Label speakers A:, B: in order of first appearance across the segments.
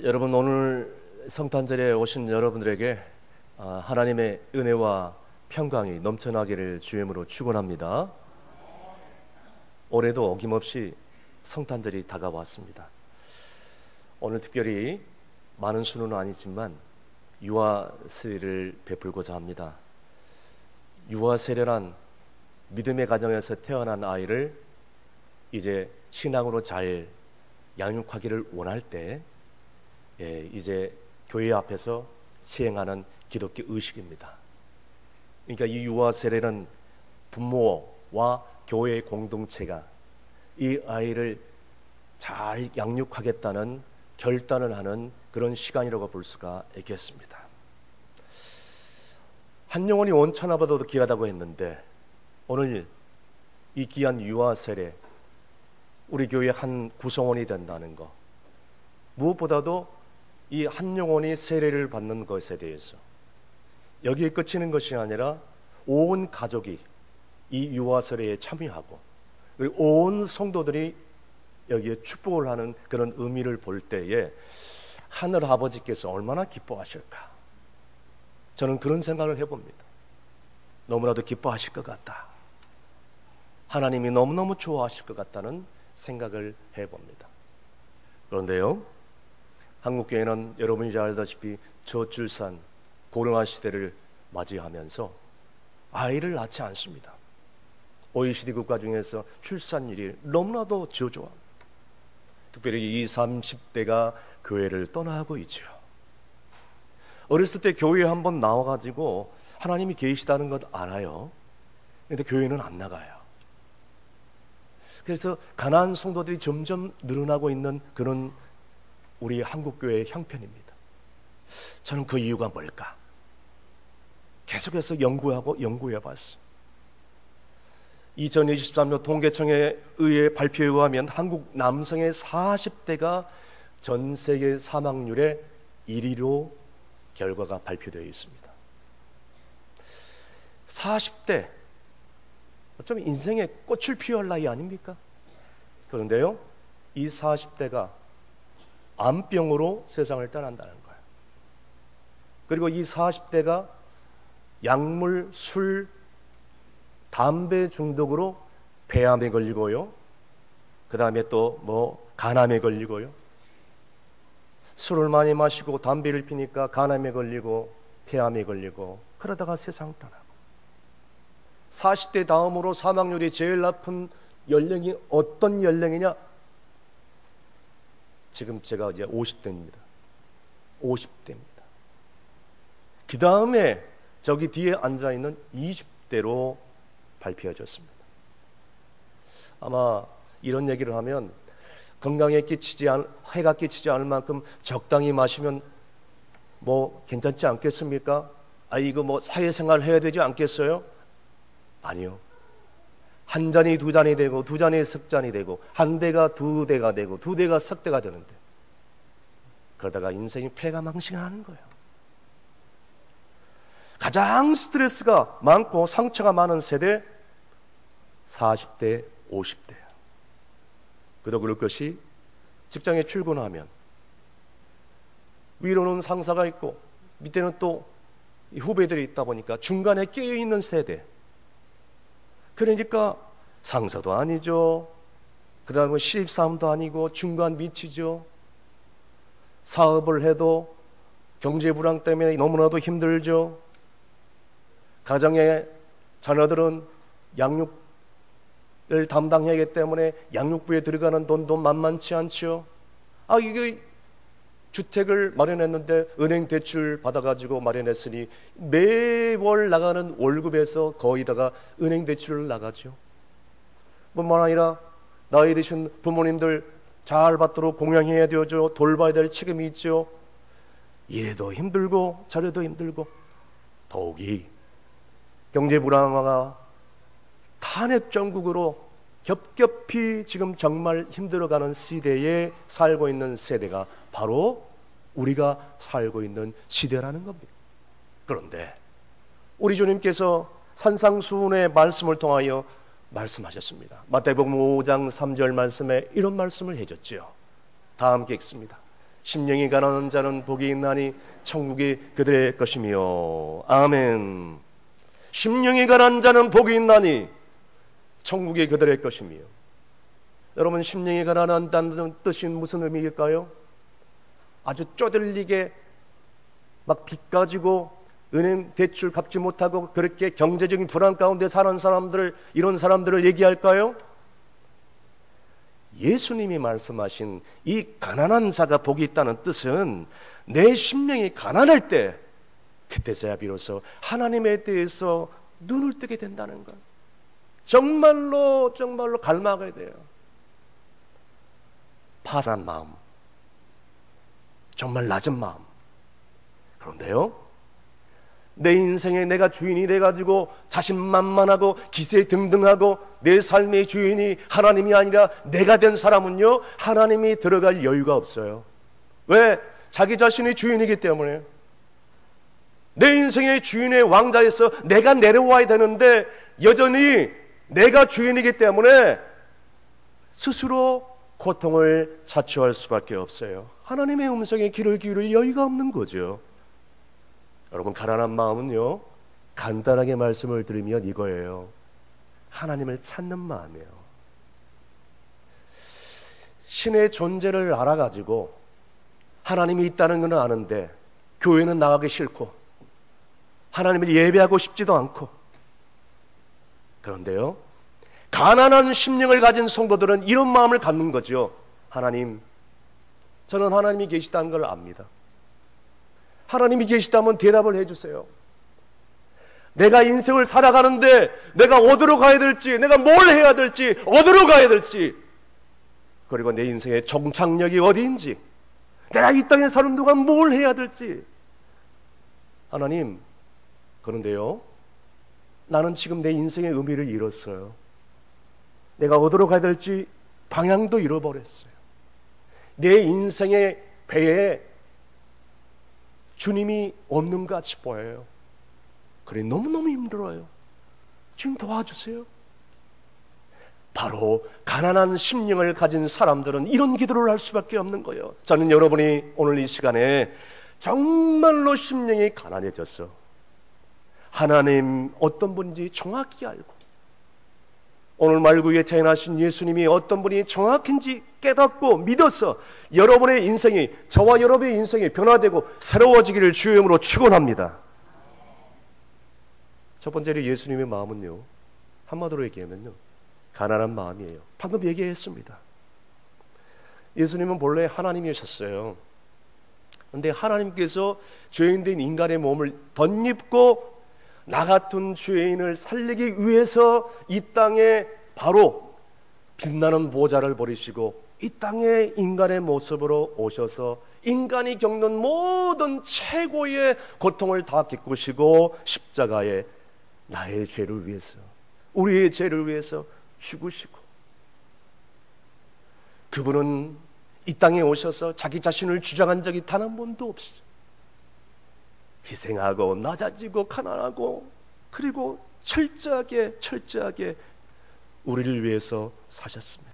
A: 여러분, 오늘 성탄절에 오신 여러분들에게 하나님의 은혜와 평강이 넘쳐나기를 주임으로 축원합니다. 올해도 어김없이 성탄절이 다가왔습니다. 오늘 특별히 많은 수는 아니지만 유아 세례를 베풀고자 합니다. 유아 세례란 믿음의 가정에서 태어난 아이를 이제 신앙으로 잘 양육하기를 원할 때 이제 교회 앞에서 시행하는 기독교 의식입니다. 그러니까 이 유아 세례는 부모와 교회 공동체가 이 아이를 잘 양육하겠다는 결단을 하는 그런 시간이라고 볼 수가 있겠습니다. 한 영혼이 원천하보다도 귀하다고 했는데 오늘 이 귀한 유아 세례, 우리 교회의 한 구성원이 된다는 것, 무엇보다도 이 한 영혼이 세례를 받는 것에 대해서 여기에 그치는 것이 아니라 온 가족이 이 유아 세례에 참여하고 그리고 온 성도들이 여기에 축복을 하는 그런 의미를 볼 때에 하늘 아버지께서 얼마나 기뻐하실까, 저는 그런 생각을 해봅니다. 너무나도 기뻐하실 것 같다, 하나님이 너무너무 좋아하실 것 같다는 생각을 해봅니다. 그런데요, 한국교회는 여러분이 잘 알다시피 저출산 고령화 시대를 맞이하면서 아이를 낳지 않습니다. OECD 국가 중에서 출산율이 너무나도 저조합니다. 특별히 20, 30대가 교회를 떠나고 있죠. 어렸을 때 교회에 한번 나와가지고 하나님이 계시다는 것 알아요. 그런데 교회는 안 나가요. 그래서 가난한 성도들이 점점 늘어나고 있는 그런 우리 한국교회의 형편입니다. 저는 그 이유가 뭘까? 계속해서 연구해봤어요. 2023년 통계청에 의해 발표에 의하면 한국 남성의 40대가 전 세계 사망률의 1위로 결과가 발표되어 있습니다. 40대, 어쩜 인생의 꽃을 피워할 나이 아닙니까? 그런데요, 이 40대가 암병으로 세상을 떠난다는 거예요. 그리고 이 40대가 약물, 술, 담배 중독으로 폐암에 걸리고요, 그 다음에 또 간암에 걸리고요, 술을 많이 마시고 담배를 피니까 간암에 걸리고 폐암에 걸리고 그러다가 세상을 떠나고. 40대 다음으로 사망률이 제일 높은 연령이 어떤 연령이냐? 지금 제가 이제 50대입니다. 50대입니다. 그 다음에 저기 뒤에 앉아있는 20대로 발표해졌습니다. 아마 이런 얘기를 하면 건강에 해가 끼치지 않을 만큼 적당히 마시면 괜찮지 않겠습니까? 이거 사회생활 해야 되지 않겠어요? 아니요. 한 잔이 두 잔이 되고 두 잔이 석 잔이 되고 한 대가 두 대가 되고 두 대가 석 대가 되는데 그러다가 인생이 패가망신하는 거예요. 가장 스트레스가 많고 상처가 많은 세대 40대, 50대예요. 그도 그럴 것이 직장에 출근하면 위로는 상사가 있고 밑에는 또 후배들이 있다 보니까 중간에 끼어있는 세대. 그러니까 상사도 아니죠. 그 다음에 신입사원도 아니고 중간 밑이죠. 사업을 해도 경제 불황 때문에 너무나도 힘들죠. 가정의 자녀들은 양육을 담당해야 하기 때문에 양육부에 들어가는 돈도 만만치 않죠. 이게 주택을 마련했는데 은행 대출 받아가지고 마련했으니 매월 나가는 월급에서 거의 다가 은행 대출을 나가죠. 뿐만 아니라 나이 드신 부모님들 잘 받도록 공양해야 되죠. 돌봐야 될 책임이 있죠. 이래도 힘들고 저래도 힘들고, 더욱이 경제 불황화가 탄핵 정국으로 겹겹이 지금 정말 힘들어가는 시대에 살고 있는 세대가 바로 우리가 살고 있는 시대라는 겁니다. 그런데 우리 주님께서 산상수훈의 말씀을 통하여 말씀하셨습니다. 마태복음 5장 3절 말씀에 이런 말씀을 해줬죠. 다 함께 읽습니다. 심령이 가난한 자는 복이 있나니 천국이 그들의 것이며. 아멘. 심령이 가난한 자는 복이 있나니 천국이 그들의 것이며. 여러분, 심령이 가난한다는 뜻이 무슨 의미일까요? 아주 쪼들리게 막 빚 가지고 은행 대출 갚지 못하고 그렇게 경제적인 불안 가운데 사는 사람들, 이런 사람들을 얘기할까요? 예수님이 말씀하신 이 가난한 자가 복이 있다는 뜻은 내 심령이 가난할 때, 그때서야 비로소 하나님에 대해서 눈을 뜨게 된다는 것. 정말로 갈망해야 돼요. 파산한 마음, 정말 낮은 마음. 그런데요, 내 인생에 내가 주인이 돼가지고 자신만만하고 기세등등하고 내 삶의 주인이 하나님이 아니라 내가 된 사람은요, 하나님이 들어갈 여유가 없어요. 왜? 자기 자신이 주인이기 때문에. 내 인생의 주인의 왕자에서 내가 내려와야 되는데 여전히 내가 주인이기 때문에 스스로 고통을 자초할 수밖에 없어요. 하나님의 음성에 귀를 기울일 여유가 없는 거죠. 여러분, 가난한 마음은요, 간단하게 말씀을 드리면 이거예요. 하나님을 찾는 마음이에요. 신의 존재를 알아가지고 하나님이 있다는 건 아는데 교회는 나가기 싫고 하나님을 예배하고 싶지도 않고. 그런데요, 가난한 심령을 가진 성도들은 이런 마음을 갖는 거죠. 하나님, 저는 하나님이 계시다는 걸 압니다. 하나님이 계시다면 대답을 해주세요. 내가 인생을 살아가는데 내가 어디로 가야 될지, 내가 뭘 해야 될지, 어디로 가야 될지, 그리고 내 인생의 정착력이 어디인지, 내가 이 땅에 사는 동안 뭘 해야 될지. 하나님, 그런데요, 나는 지금 내 인생의 의미를 잃었어요. 내가 어디로 가야 될지 방향도 잃어버렸어요. 내 인생의 배에 주님이 없는가 같이 보여요. 그래, 너무너무 힘들어요. 주님 도와주세요. 바로 가난한 심령을 가진 사람들은 이런 기도를 할 수밖에 없는 거예요. 저는 여러분이 오늘 이 시간에 정말로 심령이 가난해졌어, 하나님 어떤 분인지 정확히 알고, 오늘 말구에 태어나신 예수님이 어떤 분이 정확한지 깨닫고 믿어서 여러분의 인생이, 저와 여러분의 인생이 변화되고 새로워지기를 주의 이름으로 축원합니다. 첫 번째로 예수님의 마음은요, 한마디로 얘기하면요, 가난한 마음이에요. 방금 얘기했습니다. 예수님은 본래 하나님이셨어요. 그런데 하나님께서 죄인된 인간의 몸을 덧입고 나 같은 죄인을 살리기 위해서 이 땅에 바로 빛나는 보좌를 버리시고 이 땅에 인간의 모습으로 오셔서 인간이 겪는 모든 최고의 고통을 다 겪으시고 십자가에 나의 죄를 위해서, 우리의 죄를 위해서 죽으시고, 그분은 이 땅에 오셔서 자기 자신을 주장한 적이 단 한 번도 없어요. 희생하고 낮아지고 가난하고, 그리고 철저하게 우리를 위해서 사셨습니다.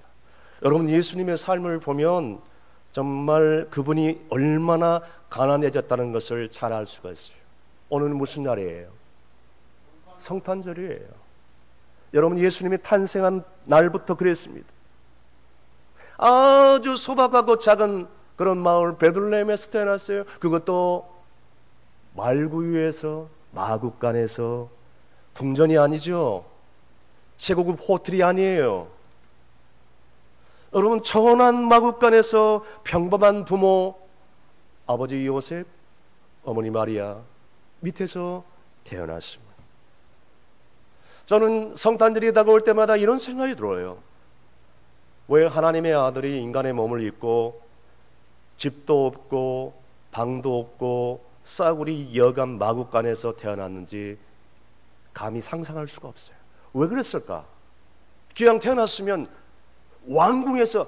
A: 여러분, 예수님의 삶을 보면 정말 그분이 얼마나 가난해졌다는 것을 잘 알 수가 있어요. 오늘은 무슨 날이에요? 성탄절이에요. 여러분, 예수님이 탄생한 날부터 그랬습니다. 아주 소박하고 작은 그런 마을 베들레헴에서 태어났어요. 그것도 말구유에서, 마국간에서. 궁전이 아니죠. 최고급 호텔이 아니에요. 여러분, 천한 마국간에서 평범한 부모, 아버지 요셉, 어머니 마리아 밑에서 태어났습니다. 저는 성탄절이 다가올 때마다 이런 생각이 들어요. 왜 하나님의 아들이 인간의 몸을 입고 집도 없고 방도 없고 싸구리 여간 마국간에서 태어났는지 감히 상상할 수가 없어요. 왜 그랬을까? 그냥 태어났으면 왕궁에서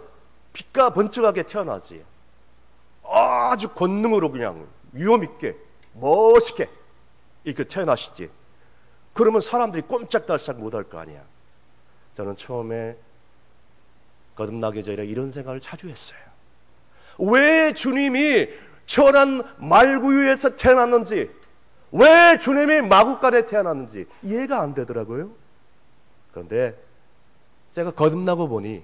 A: 빛과 번쩍하게 태어나지, 아주 권능으로 그냥 위엄있게 멋있게 이렇게 태어나시지. 그러면 사람들이 꼼짝달싹 못할 거 아니야. 저는 처음에 거듭나기 전에 이런 생각을 자주 했어요. 왜 주님이 천한 말구유에서 태어났는지, 왜 주님이 마구간에 태어났는지 이해가 안 되더라고요. 그런데 제가 거듭나고 보니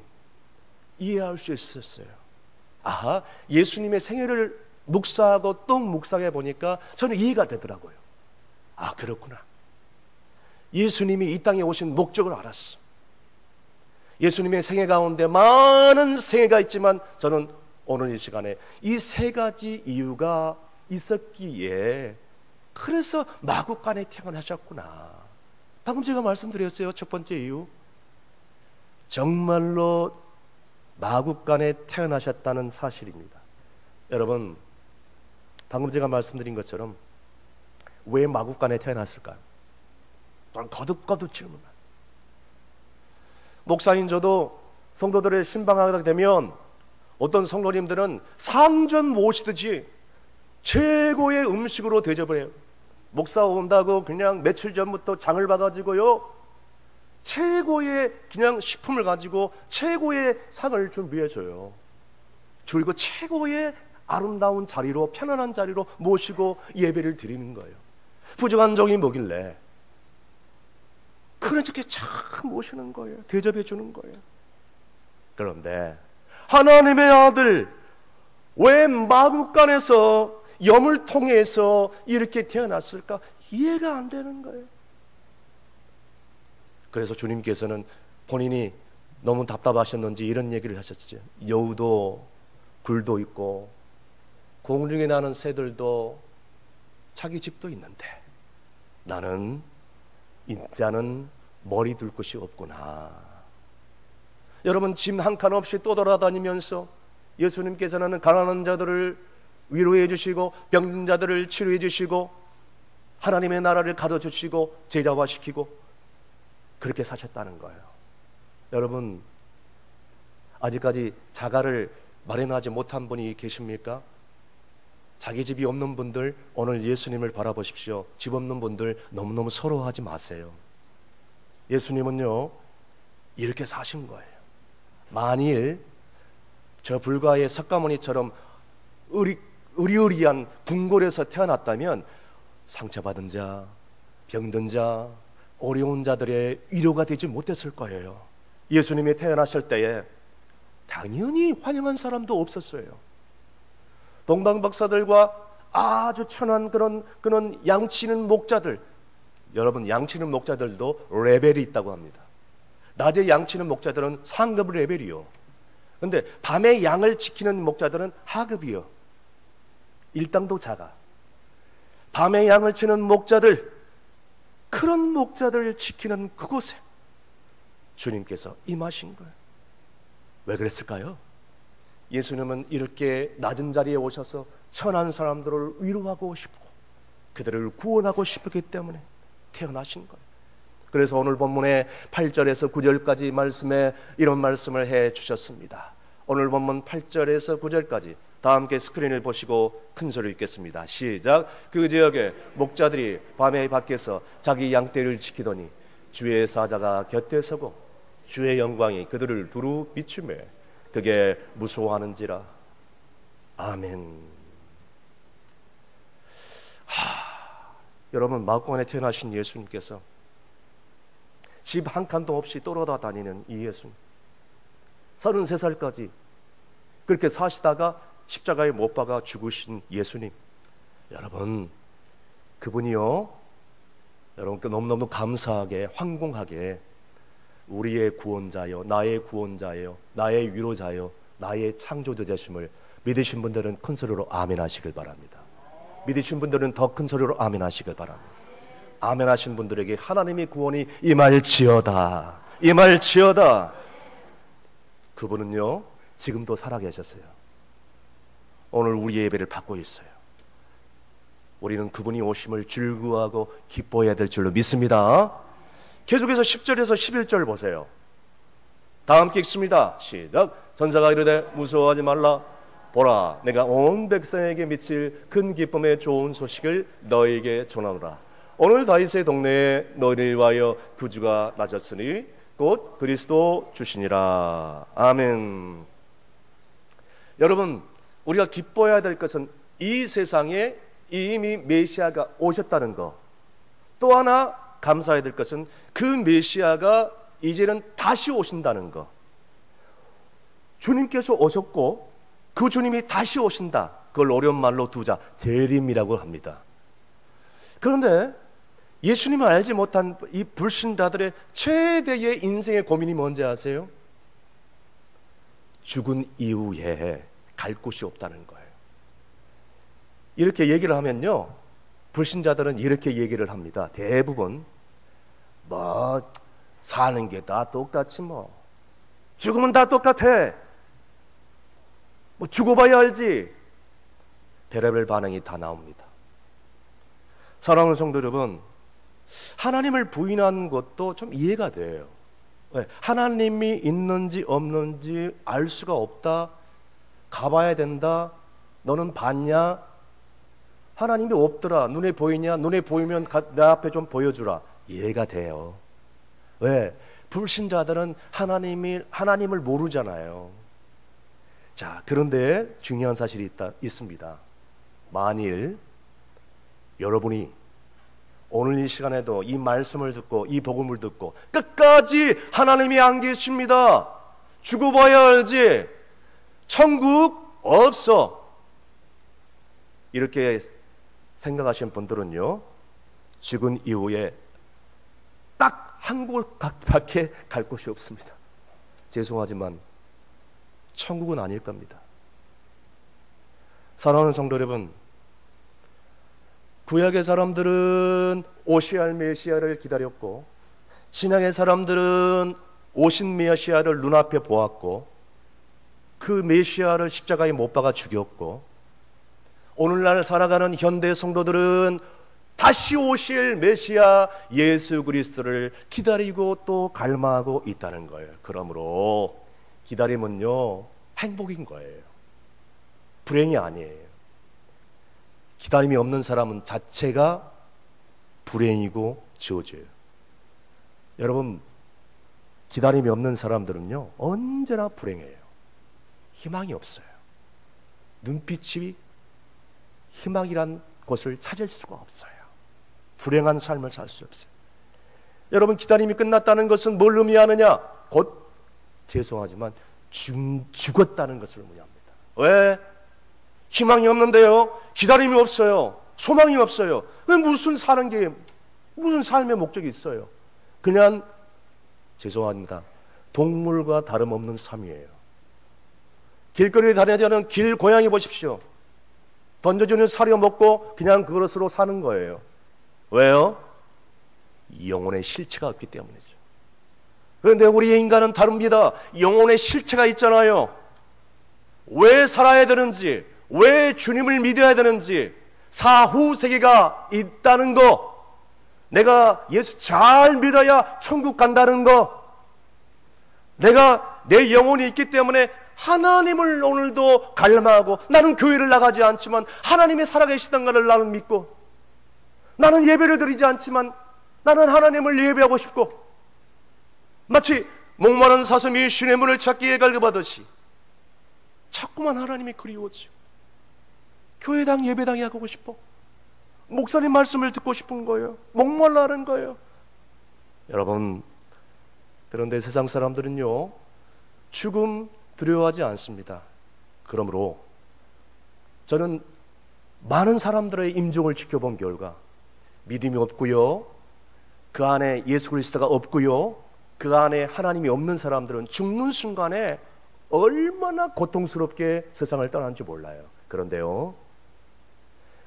A: 이해할 수 있었어요. 아하, 예수님의 생애를 묵상하고 또 묵상해 보니까 저는 이해가 되더라고요. 아, 그렇구나. 예수님이 이 땅에 오신 목적을 알았어. 예수님의 생애 가운데 많은 생애가 있지만 저는 오늘 이 시간에 이 세 가지 이유가 있었기에, 그래서 마구간에 태어나셨구나. 방금 제가 말씀드렸어요. 첫 번째 이유, 정말로 마구간에 태어나셨다는 사실입니다. 여러분, 방금 제가 말씀드린 것처럼 왜 마구간에 태어났을까요? 거듭거듭 질문합니다. 목사인 저도 성도들의 신방하게 되면 어떤 성도님들은 상전 모시듯이 최고의 음식으로 대접을 해요. 목사 온다고 그냥 며칠 전부터 장을 봐가지고요, 최고의 그냥 식품을 가지고 최고의 상을 준비해줘요. 그리고 최고의 아름다운 자리로, 편안한 자리로 모시고 예배를 드리는 거예요. 부정한 적이 뭐길래 그렇게 잘 모시는 거예요. 대접해 주는 거예요. 그런데 하나님의 아들 왜 마구간에서 염을 통해서 이렇게 태어났을까? 이해가 안 되는 거예요. 그래서 주님께서는 본인이 너무 답답하셨는지 이런 얘기를 하셨죠. 여우도 굴도 있고 공중에 나는 새들도 자기 집도 있는데 나는 인자는 머리 둘 곳이 없구나. 여러분, 짐 한 칸 없이 떠돌아다니면서 예수님께서는 가난한 자들을 위로해 주시고 병든 자들을 치료해 주시고 하나님의 나라를 가르쳐 주시고 제자화시키고 그렇게 사셨다는 거예요. 여러분, 아직까지 자가를 마련하지 못한 분이 계십니까? 자기 집이 없는 분들, 오늘 예수님을 바라보십시오. 집 없는 분들 너무너무 서러워하지 마세요. 예수님은요, 이렇게 사신 거예요. 만일 저 불가의 석가모니처럼 의리의리한 궁궐에서 태어났다면 상처받은 자, 병든 자, 어려운 자들의 위로가 되지 못했을 거예요. 예수님이 태어나실 때에 당연히 환영한 사람도 없었어요. 동방박사들과 아주 천한 그런 양치는 목자들, 여러분, 양치는 목자들도 레벨이 있다고 합니다. 낮에 양치는 목자들은 상급 레벨이요. 근데 밤에 양을 지키는 목자들은 하급이요. 일당도 작아. 밤에 양을 치는 목자들, 그런 목자들을 지키는 그곳에 주님께서 임하신 거예요. 왜 그랬을까요? 예수님은 이렇게 낮은 자리에 오셔서 천한 사람들을 위로하고 싶고 그들을 구원하고 싶었기 때문에 태어나신 거예요. 그래서 오늘 본문의 8절에서 9절까지 말씀에 이런 말씀을 해 주셨습니다. 오늘 본문 8절에서 9절까지 다 함께 스크린을 보시고 큰 소리 읽겠습니다. 시작. 그 지역에 목자들이 밤에 밖에서 자기 양떼를 지키더니 주의 사자가 곁에 서고 주의 영광이 그들을 두루 비추매 그게 무서워하는지라. 아멘. 여러분, 마구간에 태어나신 예수님께서 집 한 칸도 없이 돌아다니는 이 예수님, 33살까지 그렇게 사시다가 십자가에 못 박아 죽으신 예수님, 여러분, 그분이요, 여러분께 너무너무 감사하게 황공하게 우리의 구원자요, 나의 구원자요, 나의 위로자요, 나의 창조자 되심을 믿으신 분들은 큰 소리로 아멘 하시길 바랍니다. 믿으신 분들은 더 큰 소리로 아멘 하시길 바랍니다. 아멘 하신 분들에게 하나님의 구원이 임할지어다, 임할지어다. 그분은요, 지금도 살아계셨어요. 오늘 우리의 예배를 받고 있어요. 우리는 그분이 오심을 즐거워하고 기뻐해야 될 줄로 믿습니다. 계속해서 10절에서 11절 보세요. 다 함께 읽습니다. 시작. 전사가 이르되 무서워하지 말라. 보라, 내가 온 백성에게 미칠 큰 기쁨의 좋은 소식을 너에게 전하노라. 오늘 다윗의 동네에 너희를 위하여 구주가 나셨으니 곧 그리스도 주시니라. 아멘. 여러분, 우리가 기뻐해야 될 것은 이 세상에 이미 메시아가 오셨다는 것. 또 하나 감사해야 될 것은 그 메시아가 이제는 다시 오신다는 것. 주님께서 오셨고 그 주님이 다시 오신다. 그걸 어려운 말로 두자 재림이라고 합니다. 그런데 예수님을 알지 못한 이 불신자들의 최대의 인생의 고민이 뭔지 아세요? 죽은 이후에 갈 곳이 없다는 거예요. 이렇게 얘기를 하면요, 불신자들은 이렇게 얘기를 합니다. 대부분 뭐 사는 게 다 똑같지 뭐, 죽으면 다 똑같아, 뭐 죽어봐야 알지. 별의별 반응이 다 나옵니다. 사랑하는 성도 여러분, 하나님을 부인하는 것도 좀 이해가 돼요. 왜? 하나님이 있는지 없는지 알 수가 없다, 가봐야 된다, 너는 봤냐, 하나님이 없더라, 눈에 보이냐, 눈에 보이면 내 앞에 좀 보여주라, 이해가 돼요. 왜? 불신자들은 하나님을 모르잖아요. 자, 그런데 중요한 사실이 있습니다. 만일 여러분이 오늘 이 시간에도 이 말씀을 듣고 이 복음을 듣고 끝까지 하나님이 안 계십니다, 죽어봐야 알지, 천국 없어, 이렇게 생각하시는 분들은요, 죽은 이후에 딱 한 곳밖에 갈 곳이 없습니다. 죄송하지만 천국은 아닐 겁니다. 사랑하는 성도 여러분, 구약의 사람들은 오셔야 할 메시아를 기다렸고, 신약의 사람들은 오신 메시아를 눈앞에 보았고, 그 메시아를 십자가에 못 박아 죽였고, 오늘날 살아가는 현대 성도들은 다시 오실 메시아 예수 그리스도를 기다리고 또 갈망하고 있다는 거예요. 그러므로 기다림은요, 행복인 거예요. 불행이 아니에요. 기다림이 없는 사람은 자체가 불행이고 지어져요. 여러분, 기다림이 없는 사람들은요, 언제나 불행해요. 희망이 없어요. 눈빛이 희망이란 것을 찾을 수가 없어요. 불행한 삶을 살 수 없어요. 여러분, 기다림이 끝났다는 것은 뭘 의미하느냐? 곧, 죄송하지만 죽었다는 것을 의미합니다. 왜? 희망이 없는데요, 기다림이 없어요, 소망이 없어요. 무슨 사는 게, 무슨 삶의 목적이 있어요? 그냥, 죄송합니다, 동물과 다름없는 삶이에요. 길거리에 다니는 길 고양이 보십시오. 던져주는 사료 먹고 그냥 그것으로 사는 거예요. 왜요? 영혼의 실체가 없기 때문이죠. 그런데 우리 인간은 다릅니다. 영혼의 실체가 있잖아요. 왜 살아야 되는지, 왜 주님을 믿어야 되는지, 사후 세계가 있다는 거, 내가 예수 잘 믿어야 천국 간다는 거, 내가 내 영혼이 있기 때문에 하나님을 오늘도 갈망하고, 나는 교회를 나가지 않지만 하나님이 살아계시던 것을 나는 믿고, 나는 예배를 드리지 않지만 나는 하나님을 예배하고 싶고, 마치 목마른 사슴이 신의 문을 찾기에 갈급하듯이 자꾸만 하나님이 그리워지고, 교회당 예배당에 가고 싶어, 목사님 말씀을 듣고 싶은 거예요. 목말라는 거예요. 여러분, 그런데 세상 사람들은요, 죽음 두려워하지 않습니다. 그러므로 저는 많은 사람들의 임종을 지켜본 결과, 믿음이 없고요, 그 안에 예수 그리스도가 없고요, 그 안에 하나님이 없는 사람들은 죽는 순간에 얼마나 고통스럽게 세상을 떠나는지 몰라요. 그런데요,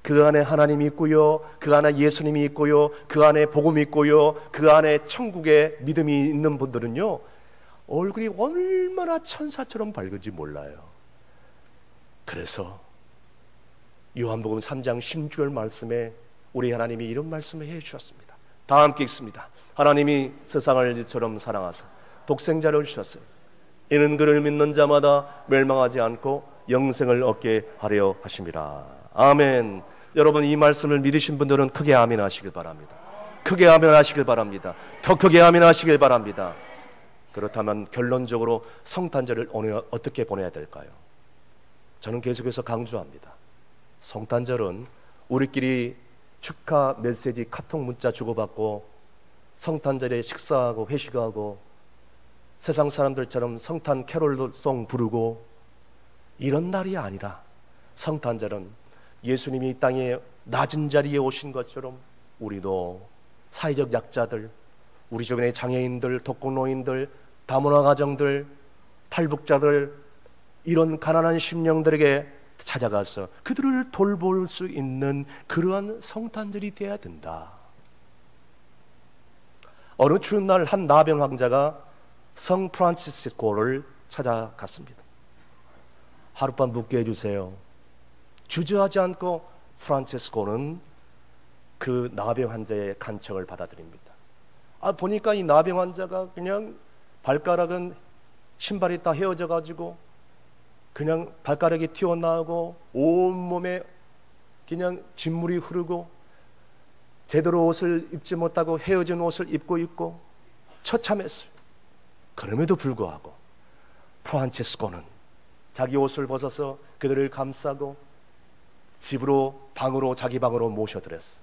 A: 그 안에 하나님이 있고요, 그 안에 예수님이 있고요, 그 안에 복음이 있고요, 그 안에 천국의 믿음이 있는 분들은요, 얼굴이 얼마나 천사처럼 밝은지 몰라요. 그래서 요한복음 3장 16절 말씀에 우리 하나님이 이런 말씀을 해주셨습니다. 다 함께 읽습니다. 하나님이 세상을 이처럼 사랑하사 독생자를 주셨으니 이는 그를 믿는 자마다 멸망하지 않고 영생을 얻게 하려 하심이라. 아멘. 여러분, 이 말씀을 믿으신 분들은 크게 아멘 하시길 바랍니다. 크게 아멘 하시길 바랍니다. 더 크게 아멘 하시길 바랍니다. 그렇다면 결론적으로 성탄절을 오늘 어떻게 보내야 될까요? 저는 계속해서 강조합니다. 성탄절은 우리끼리 축하 메시지 카톡 문자 주고받고 성탄절에 식사하고 회식하고 세상 사람들처럼 성탄 캐롤송 부르고 이런 날이 아니라, 성탄절은 예수님이 이 땅에 낮은 자리에 오신 것처럼 우리도 사회적 약자들, 우리 주변의 장애인들, 독거노인들, 다문화 가정들, 탈북자들, 이런 가난한 심령들에게 찾아가서 그들을 돌볼 수 있는 그러한 성탄절이 되어야 된다. 어느 추운 날 한 나병 환자가 성 프란치스코를 찾아갔습니다. 하룻밤 묵게 해주세요. 주저하지 않고 프란치스코는 그 나병 환자의 간청을 받아들입니다. 보니까 이 나병 환자가 그냥 발가락은 신발이 다 헤어져 가지고 그냥 발가락이 튀어나오고 온몸에 그냥 진물이 흐르고 제대로 옷을 입지 못하고 헤어진 옷을 입고 있고 처참했어요. 그럼에도 불구하고 프란치스코는 자기 옷을 벗어서 그들을 감싸고 집으로, 방으로, 자기 방으로 모셔드렸어.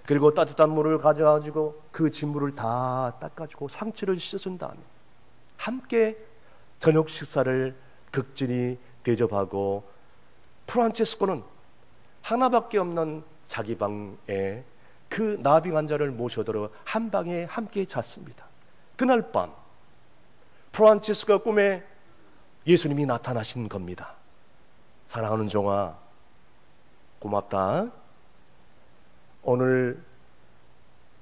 A: 그리고 따뜻한 물을 가져가지고 그 진물을 다 닦아주고 상처를 씻어준 다음에 함께 저녁 식사를 극진히 대접하고, 프란치스코는 하나밖에 없는 자기 방에 그 나병 환자를 모셔들어 한 방에 함께 잤습니다. 그날 밤 프란치스코가 꿈에 예수님이 나타나신 겁니다. 사랑하는 종아, 고맙다. 오늘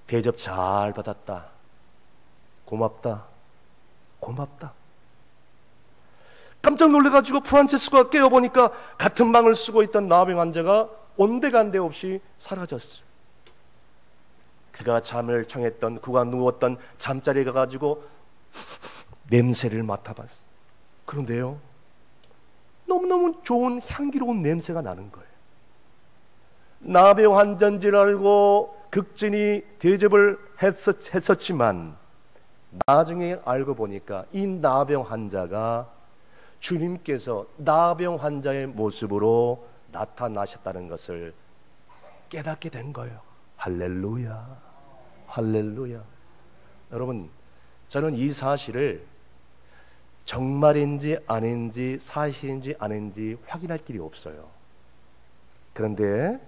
A: 대접 잘 받았다. 고맙다. 고맙다. 깜짝 놀라가지고 프란치스코가 깨어보니까 같은 방을 쓰고 있던 나병 환자가 온데간데 없이 사라졌어요. 그가 잠을 청했던, 그가 누웠던 잠자리에 가가지고 냄새를 맡아봤어요. 그런데요, 너무너무 좋은 향기로운 냄새가 나는 거예요. 나병 환자인 줄 알고 극진히 대접을 했었지만 나중에 알고 보니까 이 나병 환자가 주님께서 나병 환자의 모습으로 나타나셨다는 것을 깨닫게 된 거예요. 할렐루야, 할렐루야. 여러분, 저는 이 사실을 정말인지 아닌지, 사실인지 아닌지 확인할 길이 없어요. 그런데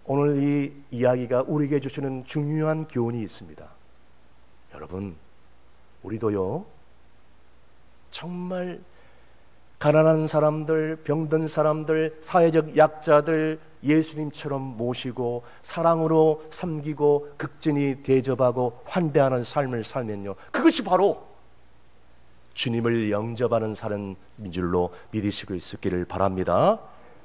A: 오늘 이 이야기가 우리에게 주시는 중요한 교훈이 있습니다. 여러분, 우리도요, 정말 가난한 사람들, 병든 사람들, 사회적 약자들 예수님처럼 모시고 사랑으로 섬기고 극진히 대접하고 환대하는 삶을 살면요, 그것이 바로 주님을 영접하는 삶인 줄로 믿으시고 있기를 바랍니다.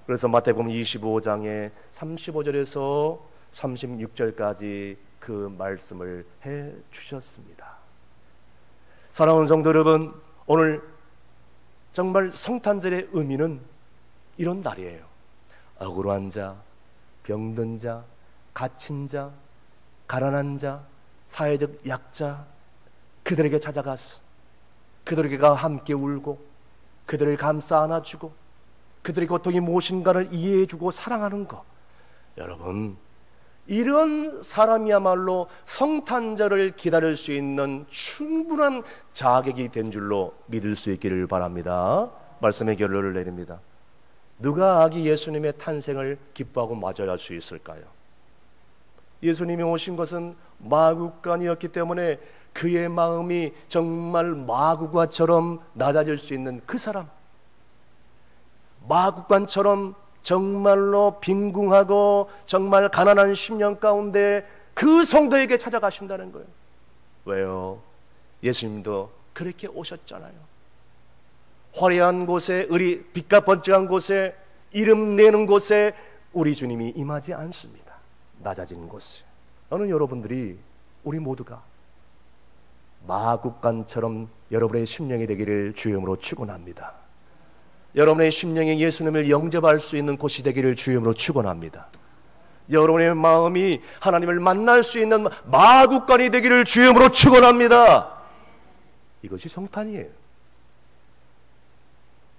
A: 그래서 마태복음 25장의 35절에서 36절까지 그 말씀을 해 주셨습니다. 사랑하는 성도 여러분, 오늘 정말 성탄절의 의미는 이런 날이에요. 억울한 자, 병든 자, 갇힌 자, 가난한 자, 사회적 약자, 그들에게 찾아가서 그들에게가 함께 울고 그들을 감싸 안아주고 그들의 고통이 무엇인가를 이해해주고 사랑하는 것. 여러분, 이런 사람이야말로 성탄절을 기다릴 수 있는 충분한 자격이 된 줄로 믿을 수 있기를 바랍니다. 말씀의 결론을 내립니다. 누가 아기 예수님의 탄생을 기뻐하고 맞이할 수 있을까요? 예수님이 오신 것은 마구간이었기 때문에 그의 마음이 정말 마구간처럼 낮아질 수 있는 그 사람, 마구간처럼 정말로 빈궁하고 정말 가난한 심령 가운데 그 성도에게 찾아가신다는 거예요. 왜요? 예수님도 그렇게 오셨잖아요. 화려한 곳에, 빛과 번쩍한 곳에, 이름 내는 곳에 우리 주님이 임하지 않습니다. 낮아진 곳에. 저는 여러분들이, 우리 모두가 마구간처럼 여러분의 심령이 되기를 주임으로 축원합니다. 여러분의 심령이 예수님을 영접할 수 있는 곳이 되기를 주임으로 축원합니다. 여러분의 마음이 하나님을 만날 수 있는 마구간이 되기를 주임으로 축원합니다. 이것이 성탄이에요.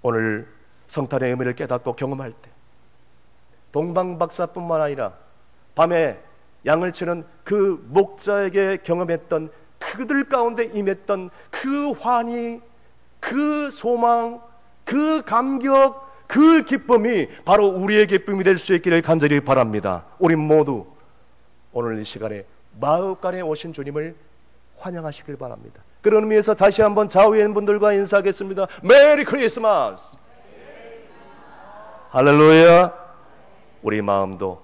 A: 오늘 성탄의 의미를 깨닫고 경험할 때, 동방박사뿐만 아니라 밤에 양을 치는 그 목자에게 경험했던 그들 가운데 임했던 그 환희, 그 소망, 그 감격, 그 기쁨이 바로 우리의 기쁨이 될 수 있기를 간절히 바랍니다. 우리 모두 오늘 이 시간에 마구간에 오신 주님을 환영하시길 바랍니다. 그런 의미에서 다시 한번 좌우에 있는 분들과 인사하겠습니다. 메리 크리스마스! 할렐루야! 우리 마음도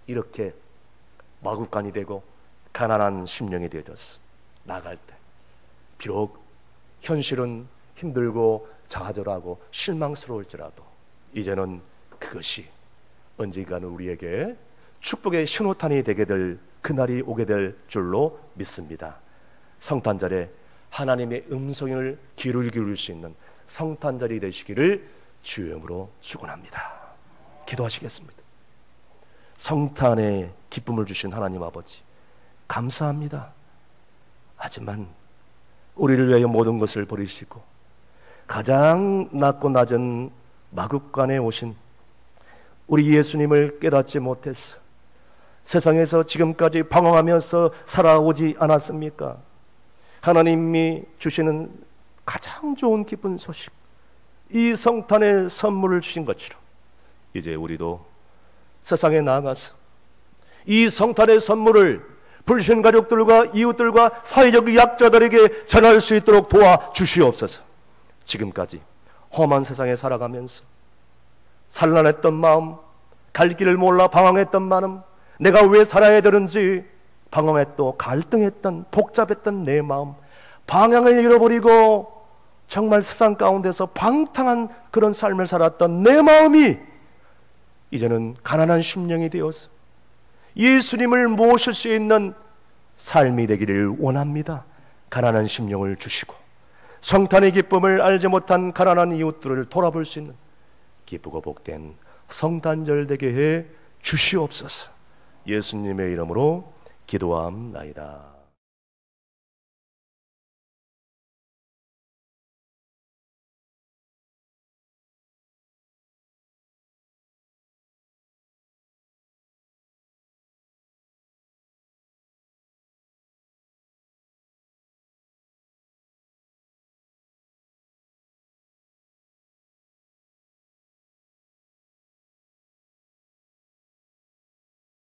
A: 이렇게 마구간이 되고 가난한 심령이 되어졌어. 나갈 때 비록 현실은 힘들고 좌절하고 실망스러울지라도 이제는 그것이 언젠가는 우리에게 축복의 신호탄이 되게 될 그날이 오게 될 줄로 믿습니다. 성탄절에 하나님의 음성을 귀를 기울일 수 있는 성탄절이 되시기를 주의 이름으로 축원합니다. 기도하시겠습니다. 성탄의 기쁨을 주신 하나님 아버지 감사합니다. 하지만 우리를 위하여 모든 것을 버리시고 가장 낮고 낮은 마구간에 오신 우리 예수님을 깨닫지 못해서 세상에서 지금까지 방황하면서 살아오지 않았습니까? 하나님이 주시는 가장 좋은 기쁜 소식, 이 성탄의 선물을 주신 것처럼 이제 우리도 세상에 나아가서 이 성탄의 선물을 불신 가족들과 이웃들과 사회적 약자들에게 전할 수 있도록 도와주시옵소서. 지금까지 험한 세상에 살아가면서 산란했던 마음, 갈 길을 몰라 방황했던 마음, 내가 왜 살아야 되는지 방황했던, 갈등했던, 복잡했던 내 마음, 방향을 잃어버리고 정말 세상 가운데서 방탕한 그런 삶을 살았던 내 마음이 이제는 가난한 심령이 되어서 예수님을 모실 수 있는 삶이 되기를 원합니다. 가난한 심령을 주시고 성탄의 기쁨을 알지 못한 가난한 이웃들을 돌아볼 수 있는 기쁘고 복된 성탄절 되게 해 주시옵소서. 예수님의 이름으로 기도함나이다.